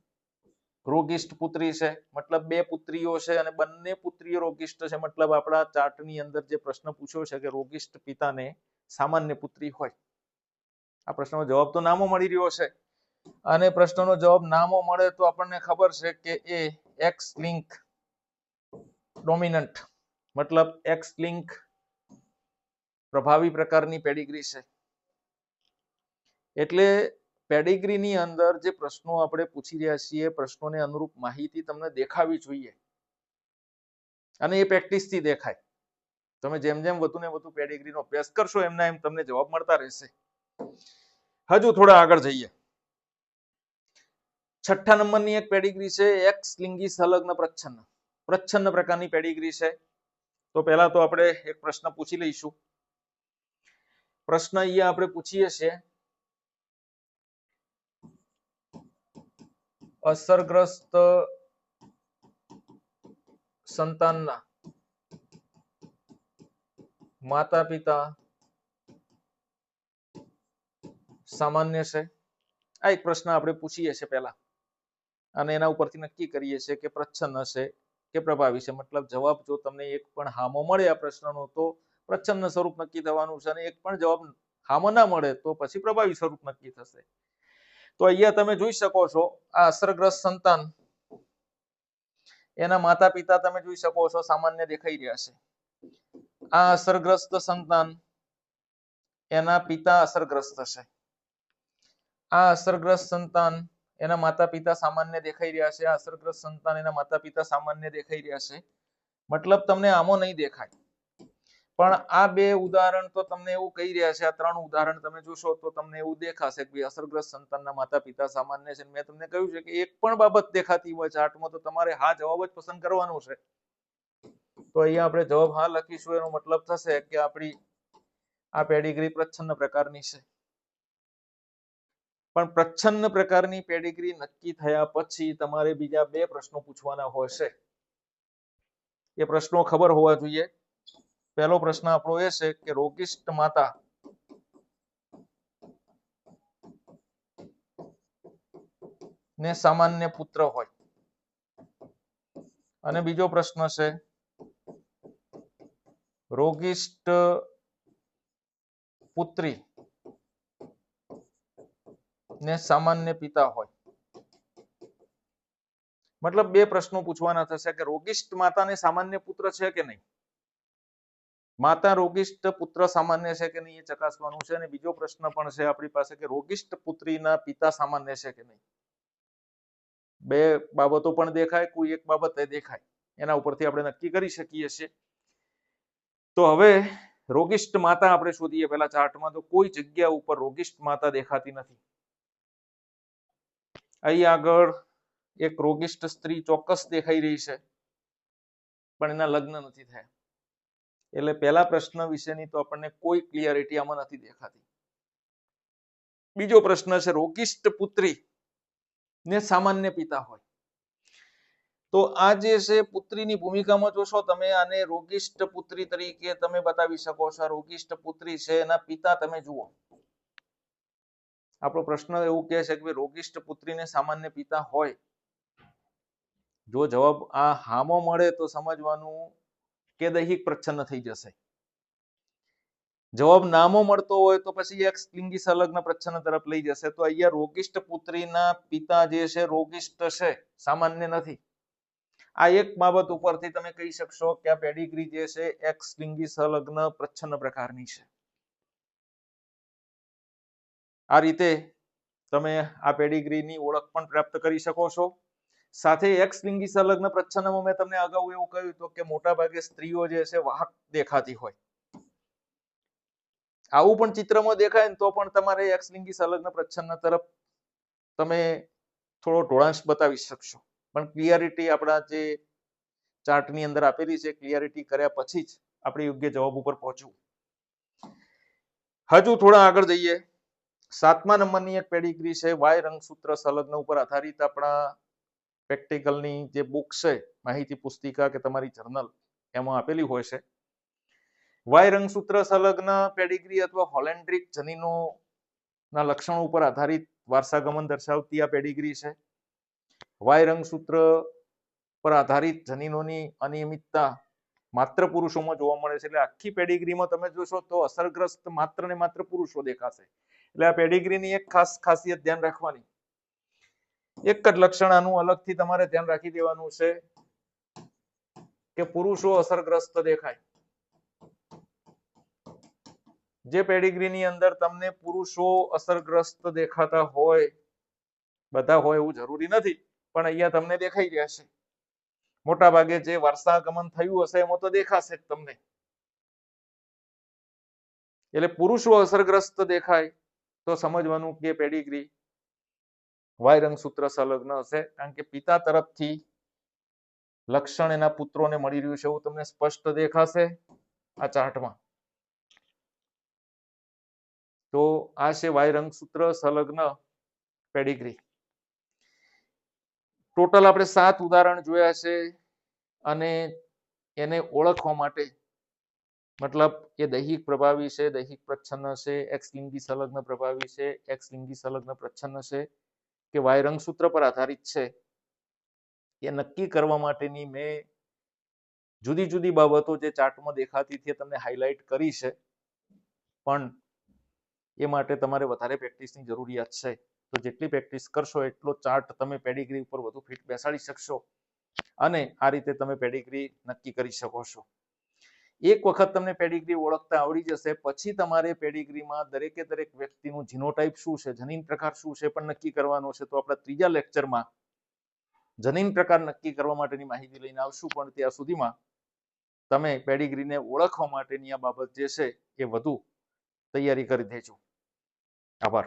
રોગિષ્ટ પુત્રી છે, મતલબ બે પુત્રીઓ છે અને બંને પુત્રીઓ રોગિષ્ટ છે. મતલબ આપણા ચાર્ટની અંદર જે પ્રશ્ન પૂછ્યો છે કે રોગિષ્ટ પિતાને સામાન્ય પુત્રી હોય, આ પ્રશ્નનો જવાબ તો નામો મળી રહ્યો છે. અને પ્રશ્નનો જવાબ નામો મળે તો આપણને ખબર છે કે એ એક્સ લિંક ડોમિનન્ટ, મતલબ એક્સ લિંક પ્રભાવી પ્રકારની પેડિગ્રી છે. એટલે પેડિગ્રીની અંદર જે પ્રશ્નો આપણે પૂછી રહ્યા છીએ, પ્રશ્નોને અનુરૂપ માહિતી તમને દેખાવી જોઈએ, અને એ પ્રેક્ટિસથી દેખાય. તમે જેમ જેમ વધુ ને વધુ પેડિગ્રીનો અભ્યાસ કરશો એમના એમ તમને જવાબ મળતા રહેશે. હજુ થોડા આગળ જઈએ. છઠ્ઠા નંબરની એક પેડિગ્રી છે એક્સ લિંગી સંલગ્ન પ્રચ્છન્ન. પ્રચ્છન્ન પ્રકારની પેડિગ્રી છે. તો પહેલા તો આપણે એક પ્રશ્ન પૂછી લઈશું. પ્રશ્ન અહીંયા આપણે પૂછીએ છીએ, અસરગ્રસ્ત સંતાનના માતા પિતા સામાન્ય છે. આ એક પ્રશ્ન આપણે પૂછીએ છીએ પહેલા, અને એના ઉપરથી નક્કી કરીએ છીએ કે પ્રચ્છન્ન છે કે પ્રભાવી છે. મતલબ જવાબ જો તમને એક પણ હામો મળે આ પ્રશ્નનો તો પ્રચ્છન્ન સ્વરૂપ નક્કી થવાનું છે, અને એક પણ જવાબ હામો ના મળે તો પછી પ્રભાવી સ્વરૂપ નક્કી થશે. તો અહીંયા તમે જોઈ શકો છો, આ અસરગ્રસ્ત સંતાન, એના માતા પિતા તમે જોઈ શકો છો સામાન્ય દેખાઈ રહ્યા છે. આ અસરગ્રસ્ત સંતાન, એના પિતા અસરગ્રસ્ત છે. આ અસરગ્રસ્ત સંતાન, એના માતા પિતા સામાન્ય દેખાઈ રહ્યા છે. આ અસરગ્રસ્ત સંતાન, એના માતા પિતા સામાન્ય દેખાઈ રહ્યા છે. મતલબ તમને આમો નહીં દેખાય, પણ આ બે ઉદાહરણ તો તમને એવું કહી રહ્યા છે, આ ત્રણ ઉદાહરણ તમે જોશો તો તમને એવું દેખાશે કે અસરગ્રસ્ત સંતાનના માતા પિતા સામાન્ય છે. મેં તમને કહ્યું છે કે એક પણ બાબત દેખાતી હોય ચાર્ટમાં તો તમારે હા જવાબ જ પસંદ કરવાનો છે. તો અહીંયા આપણે જવાબ હા લખીશું. એનો મતલબ થશે કે આપણી આ પેડિગ્રી પ્રચ્છન્ન પ્રકારની છે. પણ પ્રચ્છન્ન પ્રકારની પેડિગ્રી નક્કી થયા પછી તમારે બીજા બે પ્રશ્નો પૂછવાના હોય છે. એ પ્રશ્નો ખબર હોવા જોઈએ. પહેલો પ્રશ્ન આપણો એ છે કે રોગિષ્ટ માતા ને સામાન્ય પુત્ર હોય, અને બીજો પ્રશ્ન છે રોગિષ્ટ પુત્રી ને સામાન્ય પિતા હોય. મતલબ બે પ્રશ્નો પૂછવાના થશે કે રોગિષ્ટ માતાને સામાન્ય પુત્ર છે કે નહીં, માતા રોગિષ્ટ પુત્ર સામાન્ય છે કે નહીં એ ચકાસવાનું છે. અને બીજો પ્રશ્ન પણ છે આપણી પાસે કે રોગિષ્ટ પુત્રીના પિતા સામાન્ય છે કે નહીં. બે બાબતો પણ દેખાય, કોઈ એક બાબત દેખાય, એના ઉપરથી આપણે નક્કી કરી શકીએ છીએ. તો હવે રોગિષ્ટ માતા આપણે શોધીએ પેલા ચાર્ટમાં. તો કોઈ જગ્યા ઉપર રોગિષ્ટ માતા દેખાતી નથી. અહીં આગળ એક રોગિષ્ટ સ્ત્રી ચોક્કસ દેખાઈ રહી છે, પણ એના લગ્ન નથી થયા. એટલે પહેલા પ્રશ્ન વિશેની તો આપણને કોઈ ક્લિયરિટી આમાં નથી દેખાતી. બીજો પ્રશ્ન છે રોગિષ્ટ પુત્રી ને સામાન્ય પિતા હોય. તો આ જે છે પુત્રીની ભૂમિકામાં જોશો તમે, આને રોગિષ્ટ પુત્રી તરીકે તમે બતાવી શકો છો. રોગિષ્ટ પુત્રી છે, એના પિતા તમે જુઓ. આપણો પ્રશ્ન એવું કહે છે કે રોગિષ્ટ પુત્રીને સામાન્ય પિતા હોય. જો જવાબ આ હામો મળે તો સમજવાનું કે દૈહિક પ્રચ્છન્ન થઈ જશે. જવાબ નામો મળતો હોય તો પછી એક લિંગી સંલગ્ન પ્રચ્છન્ન તરફ લઈ જશે. તો અહીંયા રોગિષ્ટ પુત્રીના પિતા જે છે રોગિષ્ટ છે, સામાન્ય નથી. આ એક બાબત ઉપરથી તમે કહી શકશો કે આ પેડિગ્રી જે છે એક્સ લિંગી સંલગ્ન પ્રચ્છન્ન પ્રકારની છે. આ રીતે તમે આ પેડિગ્રીની ઓળખ પણ પ્રાપ્ત કરી શકો છો. સાથે એક્સ લિંગી સંલગ્ન પ્રચ્છન્નમાં મેં તમને અગાઉ એવું કહ્યું હતું કે મોટા ભાગે સ્ત્રીઓ જે છે વાહક દેખાતી હોય. આવું પણ ચિત્રમાં દેખાય ને તો પણ તમારે એક્સ લિંગી સંલગ્ન પ્રચ્છન્ન તરફ તમે થોડો ઢોળાંશ બતાવી શકશો. પણ ક્લિયરિટી આપણા જે ચાર્ટની અંદર આપેલી છે, ક્લિયરિટી કર્યા પછી જ આપણે યોગ્ય જવાબ ઉપર પહોંચવું. હજુ થોડા આગળ જઈએ. 7મા નંબરની એક પેડિગ્રી છે વાય રંગસૂત્ર સંલગ્ન ઉપર આધારિત. આપણા પ્રેક્ટિકલની જે બુક છે, માહિતી પુસ્તિકા કે તમારી જર્નલ, એમાં આપેલી હોય છે. વાય રંગસૂત્ર સંલગ્ન પેડિગ્રી અથવા હોલેન્ડ્રિક જનીનોના લક્ષણો ઉપર આધારિત વારસાગમન દર્શાવતી આ પેડિગ્રી છે. વાય રંગસૂત્ર પર આધારિત જનીનોની અનિયમિતતા માત્ર પુરુષોમાં જોવા મળે છે. એટલે આખી પેડિગ્રીમાં તમે જોશો તો અસરગ્રસ્ત માત્ર ને માત્ર પુરુષો દેખાશે. એટલે આ પેડિગ્રીની એક ખાસ ખાસિયત ધ્યાન રાખવાની. એક જ લક્ષણ આનું અલગથી તમારે ધ્યાન રાખી દેવાનું છે કે પુરુષો અસરગ્રસ્ત દેખાય. જે પેડિગ્રીની અંદર તમને પુરુષો અસરગ્રસ્ત દેખાતા હોય, બધા હોય એવું જરૂરી નથી, પણ અહીંયા તમને દેખાઈ રહ્યા છે. મોટા ભાગે જે વારસાગમન થયું હશે એમાં તો દેખાશે જ તમને. એટલે પુરુષો અસરગ્રસ્ત દેખાય તો સમજવાનું કે પેડિગ્રી વાય રંગસૂત્ર સંલગ્ન હશે, કારણ કે પિતા તરફથી લક્ષણ એના પુત્રોને મળી રહ્યું છે એવું તમને સ્પષ્ટ દેખાશે આ ચાર્ટમાં. તો આ છે વાય રંગસૂત્ર સંલગ્ન પેડિગ્રી. ટોટલ આપણે 7 ઉદાહરણ જોયા છે અને એને ઓળખવા માટે મતલબ એ દૈહિક પ્રભાવી છે, દૈહિક પ્રચ્છન્ન છે, એક્સ લિંગી સંલગ્ન પ્રભાવી છે, એક્સ લિંગી સંલગ્ન પ્રચ્છન્ન છે કે વાય રંગસૂત્ર પર આધારિત છે એ નક્કી કરવા માટેની મેં જુદી જુદી બાબતો જે ચાર્ટમાં દેખાતી હતી તમને હાઇલાઇટ કરી છે, પણ એ માટે તમારે વધારે પ્રેક્ટિસની જરૂરિયાત છે. તો જેટલી પ્રેક્ટિસ કરશો એટલો ચાર્ટ તમે પેડિગ્રી ઉપર વધુ ફિટ બેસાડી શકશો અને આ રીતે તમે પેડિગ્રી નક્કી કરી શકો છો. એક વખત તમને પેડિગ્રી ઓળખતા આવડી જશે પછી તમારે પેડિગ્રીમાં દરેકે દરેક વ્યક્તિનું જીનોટાઈપ શું છે, જનીન પ્રકાર શું છે પણ નક્કી કરવાનો છે. તો આપણા ત્રીજા લેક્ચરમાં જનીન પ્રકાર નક્કી કરવા માટેની માહિતી લઈને આવશું, પણ ત્યાં સુધીમાં તમે પેડિગ્રીને ઓળખવા માટેની આ બાબત જે છે એ વધુ તૈયારી કરી દેજો. આભાર.